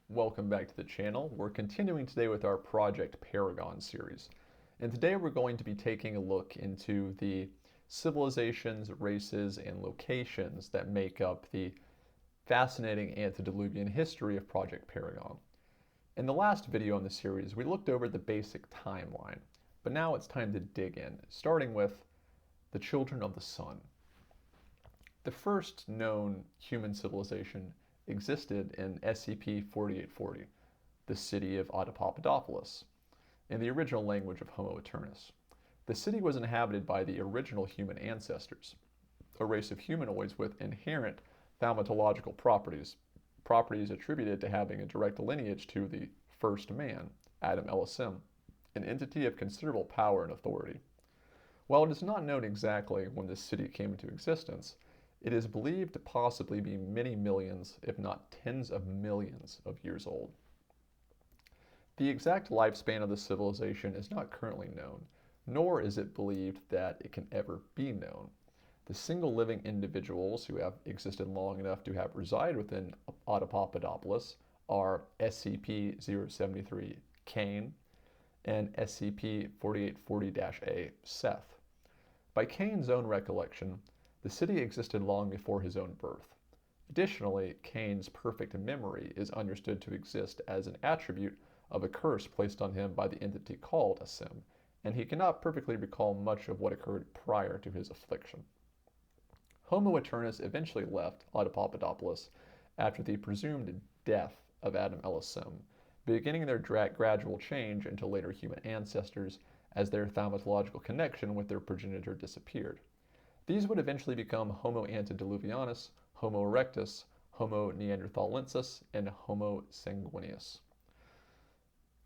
Welcome back to the channel. We're continuing today with our Project Paragon series. And today we're going to be taking a look into the civilizations, races, and locations that make up the fascinating antediluvian history of Project Paragon. In the last video in the series, we looked over the basic timeline, but now it's time to dig in, starting with the children of the sun. The first known human civilization existed in SCP-4840, the city of Papadopoulos, in the original language of Homo Eternus. The city was inhabited by the original human ancestors, a race of humanoids with inherent thaumatological properties attributed to having a direct lineage to the first man, Adam Elisim, an entity of considerable power and authority. While it is not known exactly when this city came into existence, it is believed to possibly be many millions, if not tens of millions, of years old. The exact lifespan of the civilization is not currently known, nor is it believed that it can ever be known. The single living individuals who have existed long enough to have resided within Papadopoulos are SCP-073 Cain and SCP-4840-A Seth. By Cain's own recollection, the city existed long before his own birth. Additionally, Cain's perfect memory is understood to exist as an attribute of a curse placed on him by the entity called Asim, and he cannot perfectly recall much of what occurred prior to his affliction. Homo Eternus eventually left Papadopoulos after the presumed death of Adam Elisim, beginning their gradual change into later human ancestors as their thaumatological connection with their progenitor disappeared. These would eventually become Homo antediluvianus, Homo erectus, Homo neanderthalensis, and Homo sanguineus.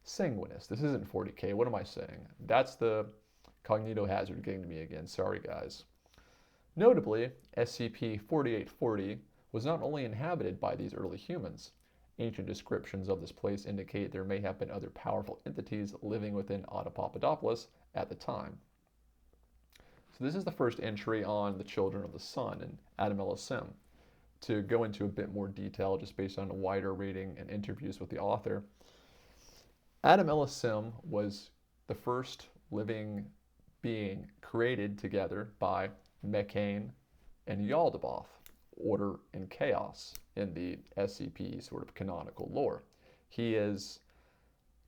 Sanguineus. This isn't 40K. What am I saying? That's the cognitohazard getting to me again. Sorry, guys. Notably, SCP-4840 was not only inhabited by these early humans. Ancient descriptions of this place indicate there may have been other powerful entities living within Papadopoulos at the time. So this is the first entry on the Children of the Sun and Adam Elisim. To go into a bit more detail, just based on a wider reading and interviews with the author, Adam Elisim was the first living being created together by Mekain and Yaldabaoth, order and chaos in the SCP sort of canonical lore. He is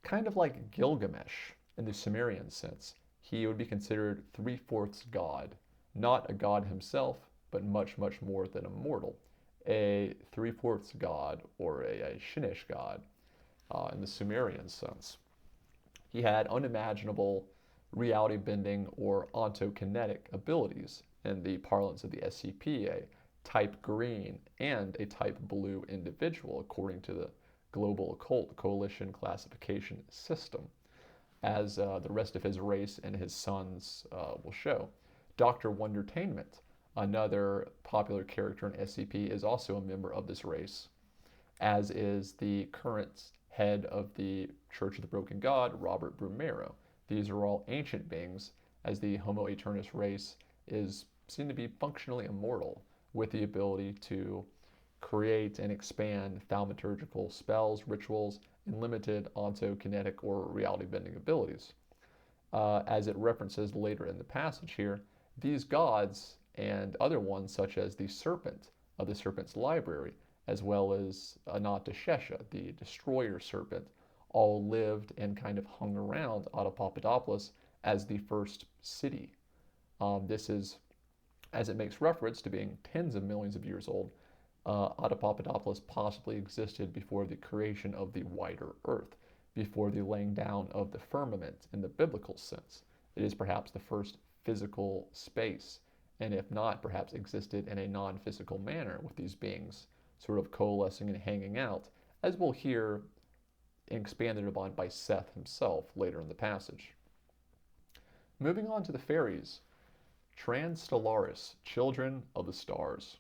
kind of like Gilgamesh in the Sumerian sense. He would be considered three-fourths god, not a god himself, but much, much more than a mortal. A three-fourths god, or a Shinish god, in the Sumerian sense. He had unimaginable reality-bending or ontokinetic abilities in the parlance of the SCP, a type green and a type blue individual, according to the Global Occult Coalition classification system, as the rest of his race and his sons will show. Dr. Wondertainment, another popular character in SCP, is also a member of this race, as is the current head of the Church of the Broken God, Robert Brumero. These are all ancient beings, as the Homo Eternus race is seen to be functionally immortal, with the ability to create and expand thaumaturgical spells, rituals, and limited ontokinetic or reality-bending abilities. As it references later in the passage here, these gods and other ones, such as the serpent of the serpent's library, as well as Anatashesha, the destroyer serpent, all lived and kind of hung around Papadopoulos as the first city. This is, as it makes reference to being tens of millions of years old, Papadopoulos possibly existed before the creation of the wider earth, before the laying down of the firmament in the biblical sense. It is perhaps the first physical space, and if not, perhaps existed in a non-physical manner with these beings sort of coalescing and hanging out, as we'll hear expanded upon by Seth himself later in the passage. Moving on to the fairies, Transstellaris, children of the stars.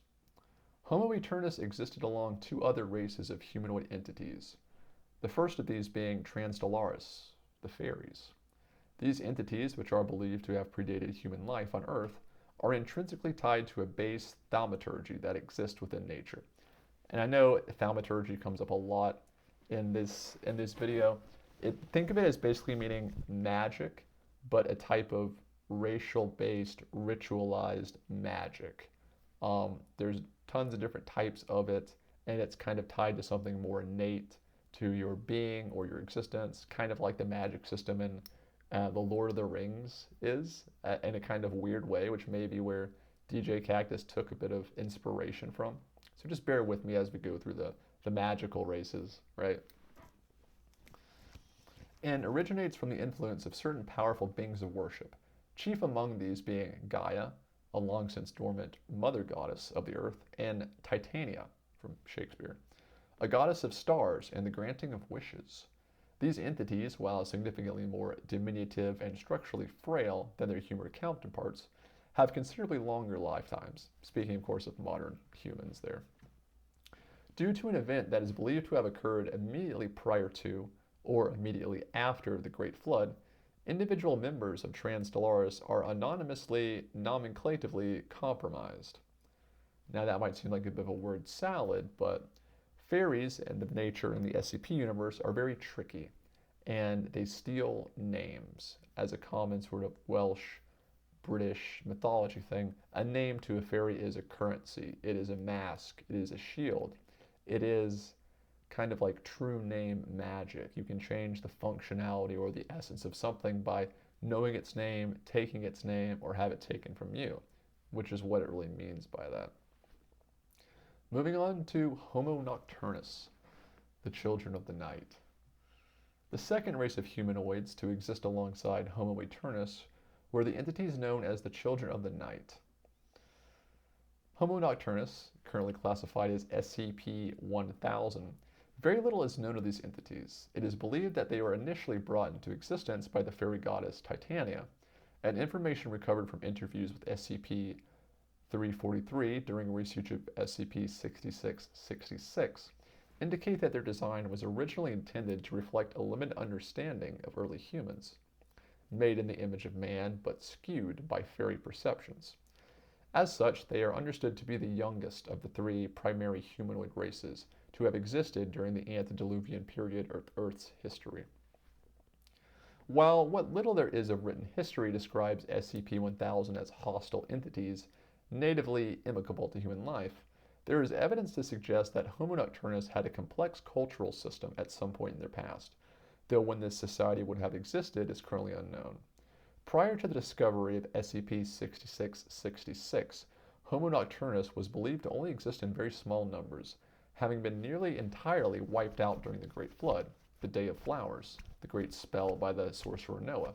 Homo Eternus existed along two other races of humanoid entities, the first of these being Transstellaris, the fairies. These entities, which are believed to have predated human life on Earth, are intrinsically tied to a base thaumaturgy that exists within nature. And I know thaumaturgy comes up a lot in this video. Think of it as basically meaning magic, but a type of racial-based, ritualized magic. There's tons of different types of it, and it's kind of tied to something more innate to your being or your existence, kind of like the magic system in the Lord of the Rings is, in a kind of weird way, which may be where DJ Cactus took a bit of inspiration from. So just bear with me as we go through the magical races, right? And originates from the influence of certain powerful beings of worship, chief among these being Gaia, a long since dormant mother goddess of the earth, and Titania, from Shakespeare, a goddess of stars and the granting of wishes. These entities, while significantly more diminutive and structurally frail than their human counterparts, have considerably longer lifetimes, speaking of course of modern humans there. Due to an event that is believed to have occurred immediately prior to or immediately after the Great Flood, individual members of Trans-Stellaris are anonymously, nomenclatively compromised. Now that might seem like a bit of a word salad, but fairies and the nature in the SCP universe are very tricky, and they steal names as a common sort of Welsh, British mythology thing. A name to a fairy is a currency, it is a mask, it is a shield, it is kind of like true name magic. You can change the functionality or the essence of something by knowing its name, taking its name, or have it taken from you, which is what it really means by that. Moving on to Homo nocturnus, the children of the night. The second race of humanoids to exist alongside Homo eternus were the entities known as the children of the night. Homo nocturnus, currently classified as SCP-1000, very little is known of these entities. It is believed that they were initially brought into existence by the fairy goddess Titania, and information recovered from interviews with SCP-343 during research of SCP-6666 indicate that their design was originally intended to reflect a limited understanding of early humans, made in the image of man but skewed by fairy perceptions. As such, they are understood to be the youngest of the three primary humanoid races to have existed during the antediluvian period of Earth's history. While what little there is of written history describes SCP-1000 as hostile entities, natively inimical to human life, there is evidence to suggest that Homo nocturnus had a complex cultural system at some point in their past, though when this society would have existed is currently unknown. Prior to the discovery of SCP-6666, Homo nocturnus was believed to only exist in very small numbers, having been nearly entirely wiped out during the Great Flood, the Day of Flowers, the great spell by the sorcerer Noah.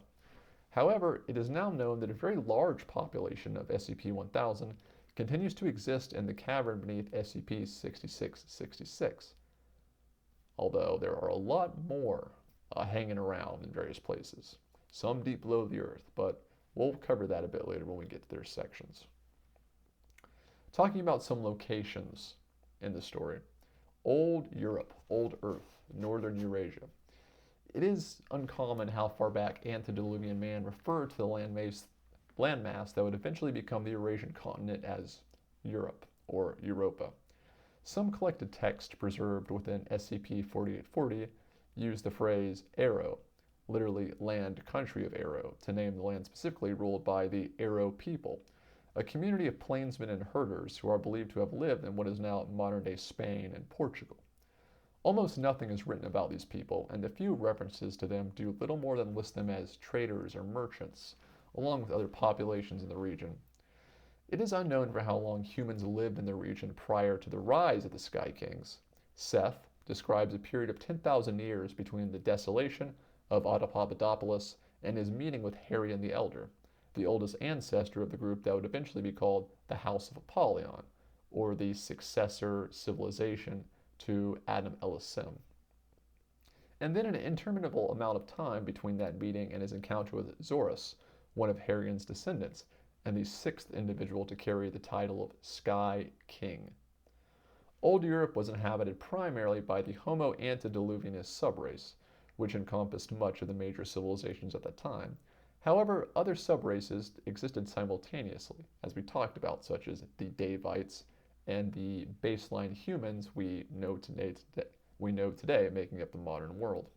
However, it is now known that a very large population of SCP-1000 continues to exist in the cavern beneath SCP-6666, although there are a lot more hanging around in various places, some deep below the earth, but we'll cover that a bit later when we get to their sections. Talking about some locations in the story. Old Europe, Old Earth, Northern Eurasia. It is uncommon how far back antediluvian man referred to the landmass that would eventually become the Eurasian continent as Europe, or Europa. Some collected text preserved within SCP-4840 use the phrase Aro, literally land country of Aro, to name the land specifically ruled by the Aro people, a community of plainsmen and herders who are believed to have lived in what is now modern-day Spain and Portugal. Almost nothing is written about these people, and the few references to them do little more than list them as traders or merchants, along with other populations in the region. It is unknown for how long humans lived in the region prior to the rise of the Sky Kings. Seth describes a period of 10,000 years between the desolation of Autopapadopolis and his meeting with Harion the Elder, the oldest ancestor of the group that would eventually be called the House of Apollyon, or the successor civilization to Adam Elasim. And then an interminable amount of time between that meeting and his encounter with Zorus, one of Harion's descendants, and the sixth individual to carry the title of Sky King. Old Europe was inhabited primarily by the Homo antediluvianus subrace, which encompassed much of the major civilizations at that time. However, other subraces existed simultaneously, as we talked about, such as the Davites and the baseline humans we know today we know today, making up the modern world.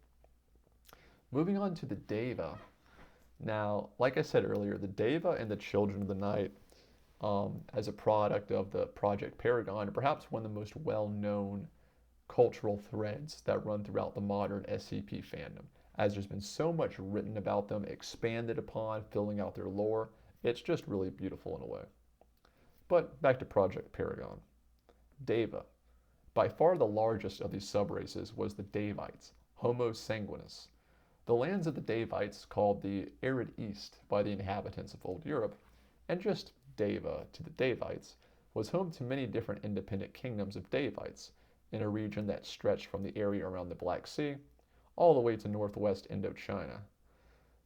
Moving on to the Deva. Now, like I said earlier, the Deva and the Children of the Night, as a product of the Project Paragon, are perhaps one of the most well-known cultural threads that run throughout the modern SCP fandom. As there's been so much written about them, expanded upon, filling out their lore, it's just really beautiful in a way. But back to Project Paragon. Deva. By far the largest of these subraces was the Davites, Homo sanguinis. The lands of the Davites, called the Arid East by the inhabitants of Old Europe, and just Deva to the Davites, was home to many different independent kingdoms of Davites in a region that stretched from the area around the Black Sea all the way to northwest Indochina.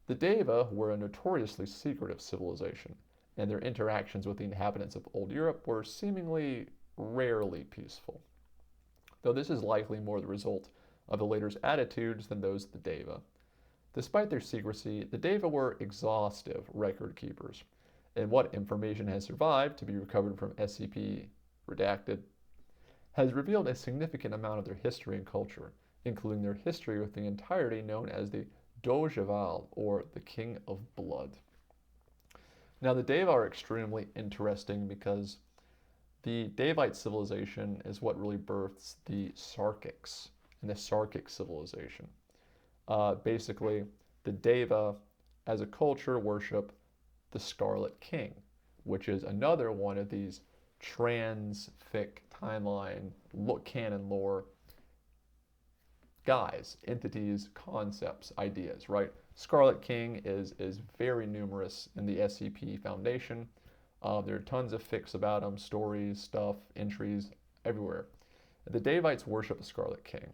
The Deva were a notoriously secretive civilization, and their interactions with the inhabitants of Old Europe were seemingly rarely peaceful, though this is likely more the result of the later's attitudes than those of the Deva. Despite their secrecy, the Deva were exhaustive record keepers, and what information has survived to be recovered from SCP Redacted has revealed a significant amount of their history and culture, including their history with the entirety known as the Dojeval, or the King of Blood. Now, the Deva are extremely interesting because the Davite civilization is what really births the Sarkics and the Sarkic civilization. Basically, the Deva as a culture worship the Scarlet King, which is another one of these transfic timeline canon lore guys, entities, concepts, ideas, right? Scarlet King is very numerous in the SCP Foundation. There are tons of fics about him, stories, stuff, entries, everywhere. The Davites worship the Scarlet King.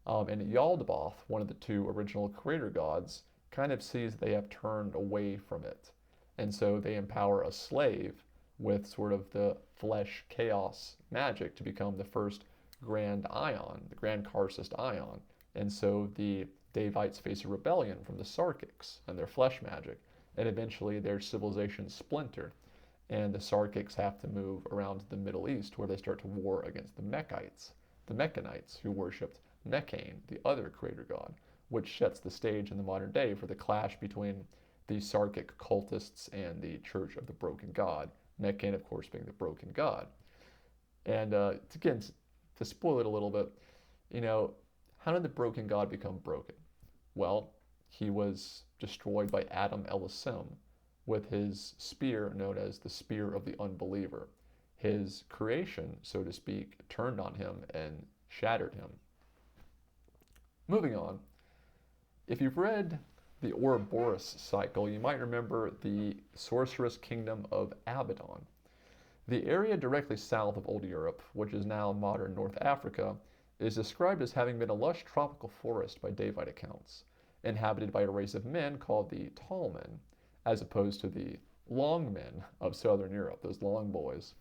And Yaldabaoth, one of the two original creator gods, kind of sees they have turned away from it. And so they empower a slave with sort of the flesh chaos magic to become the first Grand Ion, the Grand Karcist Ion. And so the Davites face a rebellion from the Sarkics and their flesh magic, and eventually their civilization splinter, and the Sarkics have to move around to the Middle East, where they start to war against the Mechanites, who worshipped Mechane, the other creator god, which sets the stage in the modern day for the clash between the Sarkic cultists and the Church of the Broken God, Mechane, of course, being the broken god. And again, to spoil it a little bit, how did the broken god become broken? Well, he was destroyed by Adam Elisim with his spear known as the Spear of the Unbeliever. His creation, so to speak, turned on him and shattered him. Moving on, if you've read the Ouroboros cycle, you might remember the sorceress kingdom of Abaddon. The area directly south of Old Europe, which is now modern North Africa, is described as having been a lush tropical forest by Davite accounts, inhabited by a race of men called the Tall Men, as opposed to the Long Men of Southern Europe, those long boys.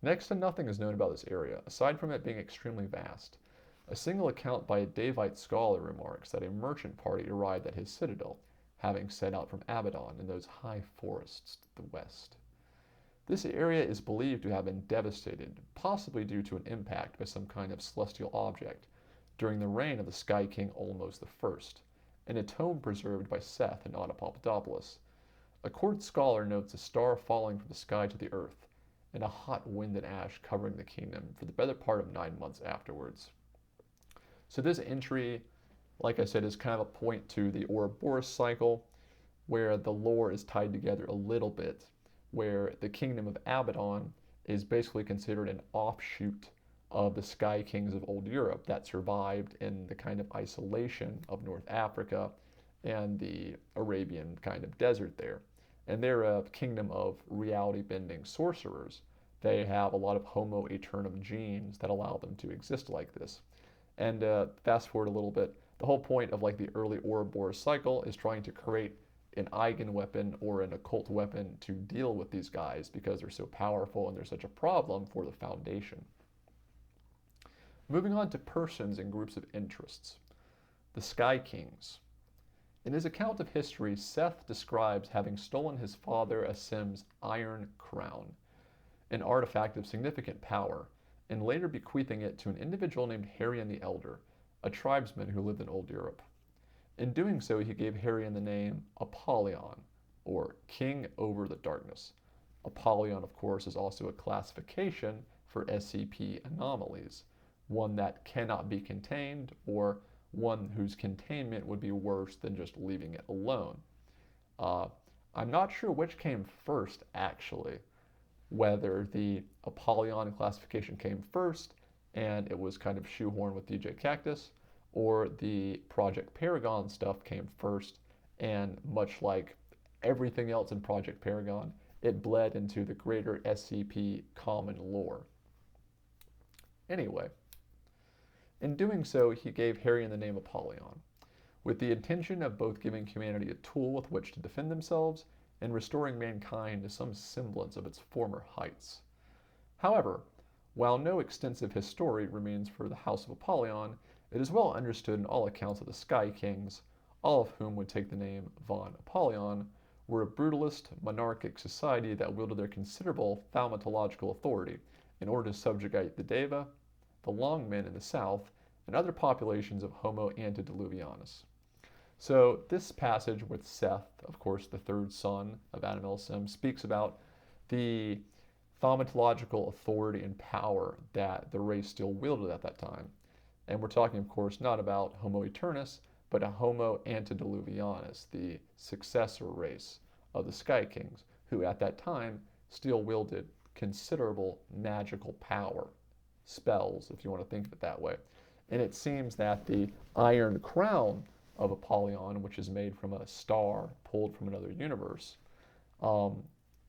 Next to nothing is known about this area, aside from it being extremely vast. A single account by a Davite scholar remarks that a merchant party arrived at his citadel, having set out from Abaddon in those high forests to the west. This area is believed to have been devastated, possibly due to an impact by some kind of celestial object, during the reign of the Sky King Olmos I, in a tomb preserved by Seth in Papadopoulos. A court scholar notes a star falling from the sky to the earth, and a hot wind and ash covering the kingdom for the better part of 9 months afterwards. So this entry, like I said, is kind of a point to the Ouroboros cycle, where the lore is tied together a little bit, where the kingdom of Abaddon is basically considered an offshoot of the Sky Kings of Old Europe that survived in the kind of isolation of North Africa and the Arabian kind of desert there. And they're a kingdom of reality-bending sorcerers. They have a lot of Homo Aeternum genes that allow them to exist like this. And fast forward a little bit, the whole point of like the early Ouroboros cycle is trying to create an eigen weapon or an occult weapon to deal with these guys because they're so powerful and they're such a problem for the Foundation. Moving on to persons and groups of interests. The Sky Kings. In his account of history, Seth describes having stolen his father Asim's iron crown, an artifact of significant power, and later bequeathing it to an individual named Harion the Elder, a tribesman who lived in Old Europe. In doing so, he gave Harion the name Apollyon, or King over the Darkness. Apollyon, of course, is also a classification for SCP anomalies, one that cannot be contained, or one whose containment would be worse than just leaving it alone. I'm not sure which came first, actually, whether the Apollyon classification came first and it was kind of shoehorned with DJ Cactus, or the Project Paragon stuff came first, and much like everything else in Project Paragon, it bled into the greater SCP common lore. Anyway, in doing so, he gave Harion the name Apollyon, with the intention of both giving humanity a tool with which to defend themselves and restoring mankind to some semblance of its former heights. However, while no extensive history remains for the House of Apollyon, it is well understood in all accounts of the Sky Kings, all of whom would take the name von Apollyon, were a brutalist, monarchic society that wielded their considerable thaumatological authority in order to subjugate the Deva, the Longmen in the south, and other populations of Homo antediluvianus. So this passage with Seth, of course the third son of Adam El-Sem, speaks about the thaumatological authority and power that the race still wielded at that time. And we're talking, of course, not about Homo Eternus, but a Homo antediluvianus, the successor race of the Sky Kings, who at that time still wielded considerable magical power, spells, if you want to think of it that way. And it seems that the iron crown of Apollyon, which is made from a star pulled from another universe,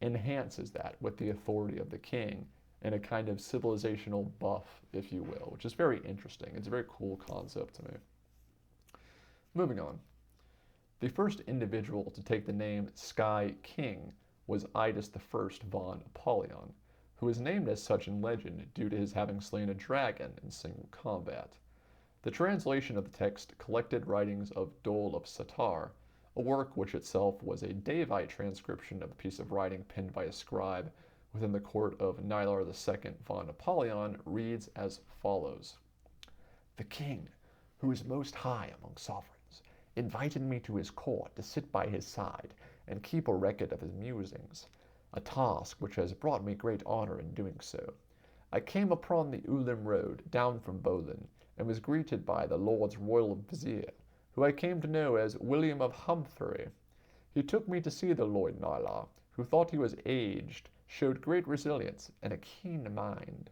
enhances that with the authority of the king and a kind of civilizational buff, if you will, which is very interesting. It's a very cool concept to me. Moving on. The first individual to take the name Sky King was Idus I von Apollyon, who is named as such in legend due to his having slain a dragon in single combat. The translation of the text collected writings of Dole of Satar, a work which itself was a Davite transcription of a piece of writing penned by a scribe within the court of Nilar II von Apollyon, reads as follows. The king, who is most high among sovereigns, invited me to his court to sit by his side and keep a record of his musings, a task which has brought me great honor in doing so. I came upon the Ulim road down from Bolin, and was greeted by the Lord's royal vizier, who I came to know as William of Humphrey. He took me to see the Lord Nilar, who thought he was aged, showed great resilience, and a keen mind.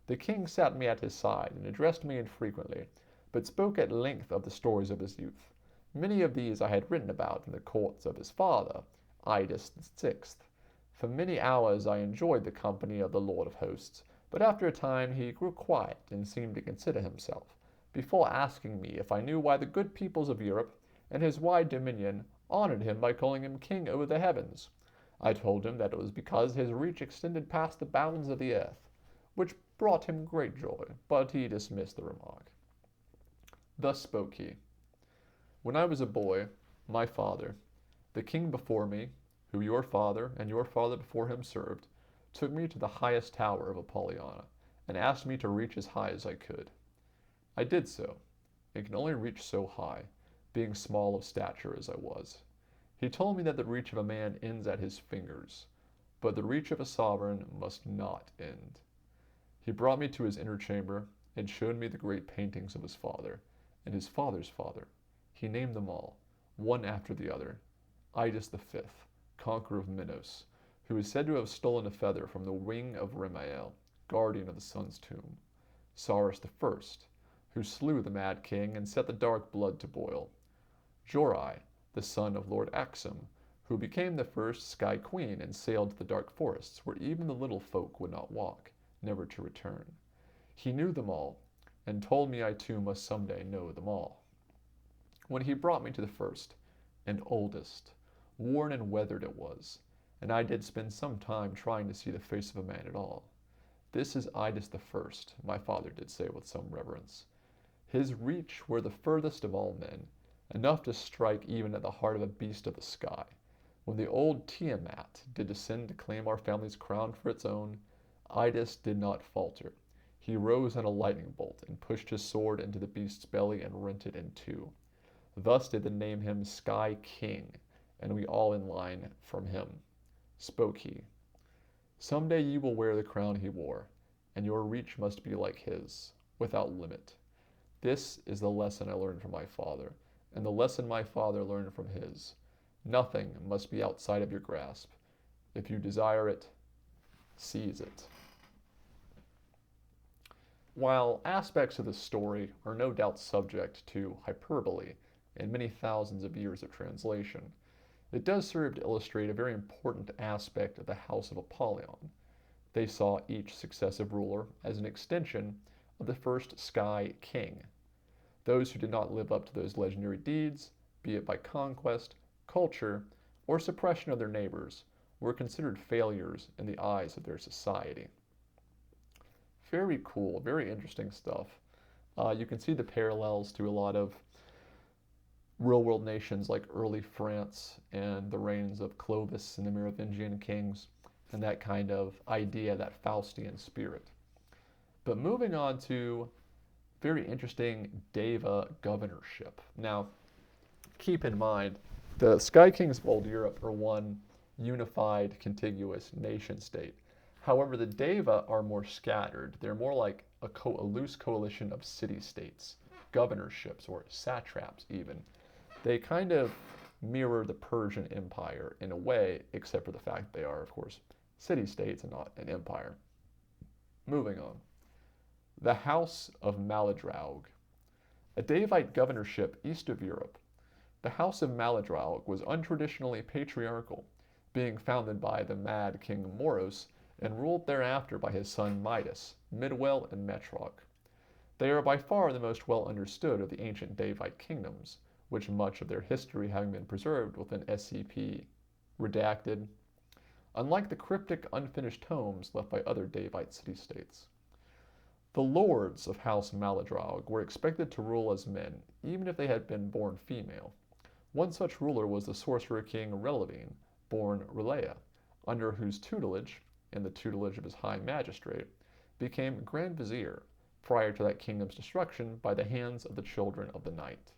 The king sat me at his side and addressed me infrequently, but spoke at length of the stories of his youth. Many of these I had written about in the courts of his father, Idus VI. For many hours I enjoyed the company of the Lord of Hosts, but after a time he grew quiet and seemed to consider himself, before asking me if I knew why the good peoples of Europe and his wide dominion honored him by calling him king over the heavens. I told him that it was because his reach extended past the bounds of the earth, which brought him great joy, but he dismissed the remark. Thus spoke he. When I was a boy, my father, the king before me, who your father and your father before him served, took me to the highest tower of Apollyon, and asked me to reach as high as I could. I did so, and could only reach so high, being small of stature as I was. He told me that the reach of a man ends at his fingers, but the reach of a sovereign must not end. He brought me to his inner chamber, and showed me the great paintings of his father, and his father's father. He named them all, one after the other. Idus V, conqueror of Minos, who is said to have stolen a feather from the wing of Remael, guardian of the sun's tomb. Sarus I, who slew the mad king and set the dark blood to boil. Jorai, the son of Lord Axum, who became the first Sky Queen and sailed to the dark forests where even the little folk would not walk, never to return. He knew them all, and told me I too must someday know them all. When he brought me to the first, and oldest, worn and weathered it was, and I did spend some time trying to see the face of a man at all. This is Idus I, my father did say with some reverence. His reach were the furthest of all men, enough to strike even at the heart of a beast of the sky. When the old Tiamat did descend to claim our family's crown for its own, Idus did not falter. He rose in a lightning bolt and pushed his sword into the beast's belly and rent it in two. Thus did they name him Sky King, and we all in line from him. Spoke he. Some day you will wear the crown he wore, and your reach must be like his, without limit. This is the lesson I learned from my father, and the lesson my father learned from his. Nothing must be outside of your grasp. If you desire it, seize it. While aspects of the story are no doubt subject to hyperbole and many thousands of years of translation, it does serve to illustrate a very important aspect of the House of Apollyon. They saw each successive ruler as an extension of the first Sky King. Those who did not live up to those legendary deeds, be it by conquest, culture, or suppression of their neighbors, were considered failures in the eyes of their society. Very cool, very interesting stuff. You can see the parallels to a lot of real-world nations like early France and the reigns of Clovis and the Merovingian kings, and that kind of idea, that Faustian spirit. But moving on to very interesting Deva governorship. Now, keep in mind, the Sky Kings of Old Europe are one unified, contiguous nation-state. However, the Deva are more scattered. They're more like a loose coalition of city-states, governorships, or satraps even. They kind of mirror the Persian Empire in a way, except for the fact they are, of course, city-states and not an empire. Moving on. The House of Maladroug. A Devite governorship east of Europe, the House of Maladroug was untraditionally patriarchal, being founded by the mad King Moros and ruled thereafter by his son Midas, Midwell and Metroc. They are by far the most well understood of the ancient Devite kingdoms, which much of their history having been preserved within SCP redacted, unlike the cryptic unfinished tomes left by other Devite city-states. The lords of House Maladroug were expected to rule as men, even if they had been born female. One such ruler was the sorcerer king Relevine, born Relea, under whose tutelage, and the tutelage of his high magistrate, became Grand Vizier, prior to that kingdom's destruction by the hands of the Children of the Night.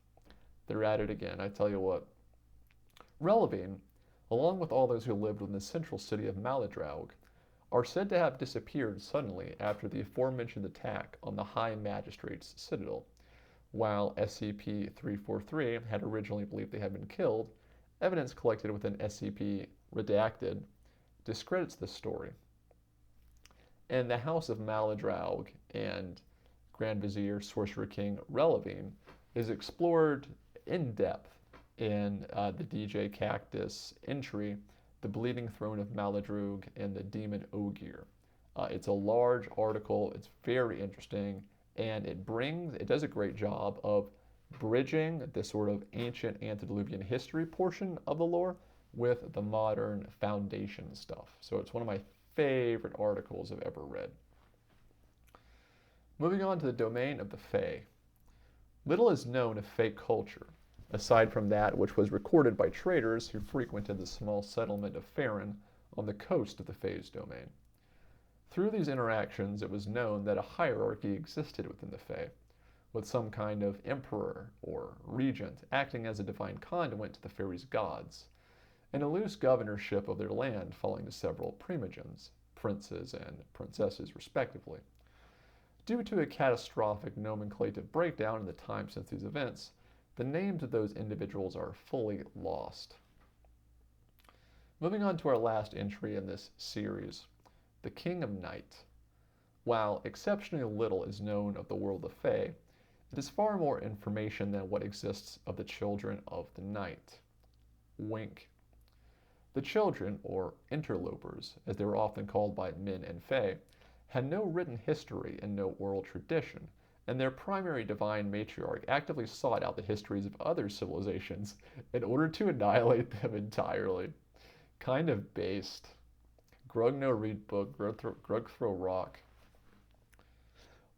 They're at it again, I tell you what. Relevine, along with all those who lived within the central city of Maladroug, are said to have disappeared suddenly after the aforementioned attack on the High Magistrate's citadel. While SCP-343 had originally believed they had been killed, evidence collected within SCP Redacted discredits this story. And the House of Maladroug and Grand Vizier Sorcerer King Relevine is explored in depth in the DJ Cactus entry, The Bleeding Throne of Maladroug and the Demon Ogier. It's a large article, it's very interesting, and it does a great job of bridging the sort of ancient antediluvian history portion of the lore with the modern foundation stuff. So it's one of my favorite articles I've ever read. Moving on to the domain of the Fae. Little is known of Fae culture, aside from that which was recorded by traders who frequented the small settlement of Farron on the coast of the Fae's domain. Through these interactions, it was known that a hierarchy existed within the Fae, with some kind of emperor or regent acting as a divine conduit to the fairies' gods, and a loose governorship of their land falling to several primogens, princes and princesses respectively. Due to a catastrophic nomenclative breakdown in the time since these events, the names of those individuals are fully lost. Moving on to our last entry in this series, the King of Night. While exceptionally little is known of the world of Fae, it is far more information than what exists of the Children of the Night. Wink. The children, or interlopers, as they were often called by men and Fae, had no written history and no oral tradition, and their primary divine matriarch actively sought out the histories of other civilizations in order to annihilate them entirely. Kind of based. Grug no read book, Grug throw rock.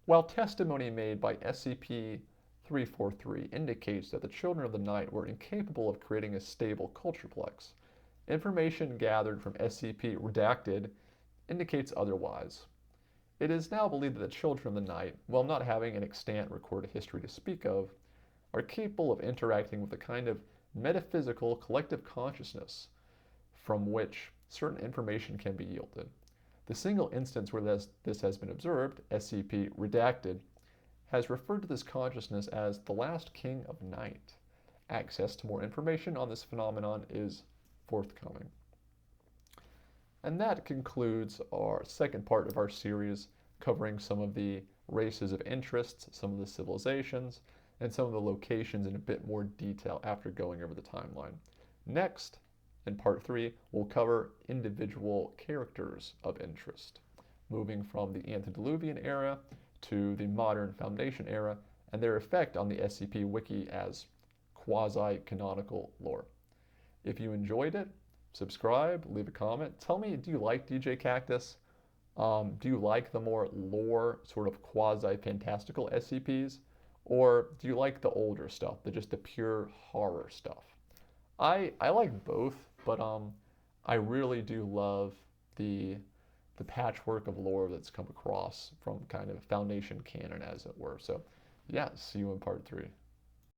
While testimony made by SCP-343 indicates that the Children of the Night were incapable of creating a stable cultureplex, information gathered from SCP Redacted indicates otherwise. It is now believed that the Children of the Night, while not having an extant recorded history to speak of, are capable of interacting with a kind of metaphysical collective consciousness from which certain information can be yielded. The single instance where this has been observed, SCP redacted, has referred to this consciousness as the last king of night. Access to more information on this phenomenon is forthcoming. And that concludes our second part of our series, covering some of the races of interest, some of the civilizations, and some of the locations in a bit more detail after going over the timeline. Next, in part 3, we'll cover individual characters of interest, moving from the antediluvian era to the modern Foundation era, and their effect on the SCP Wiki as quasi-canonical lore. If you enjoyed it, subscribe, leave a comment. Tell me, do you like DJ Cactus? Do you like the more lore, sort of quasi-fantastical SCPs? Or do you like the older stuff, just the pure horror stuff? I like both, but I really do love the patchwork of lore that's come across from kind of Foundation canon, as it were. So yeah, see you in part 3.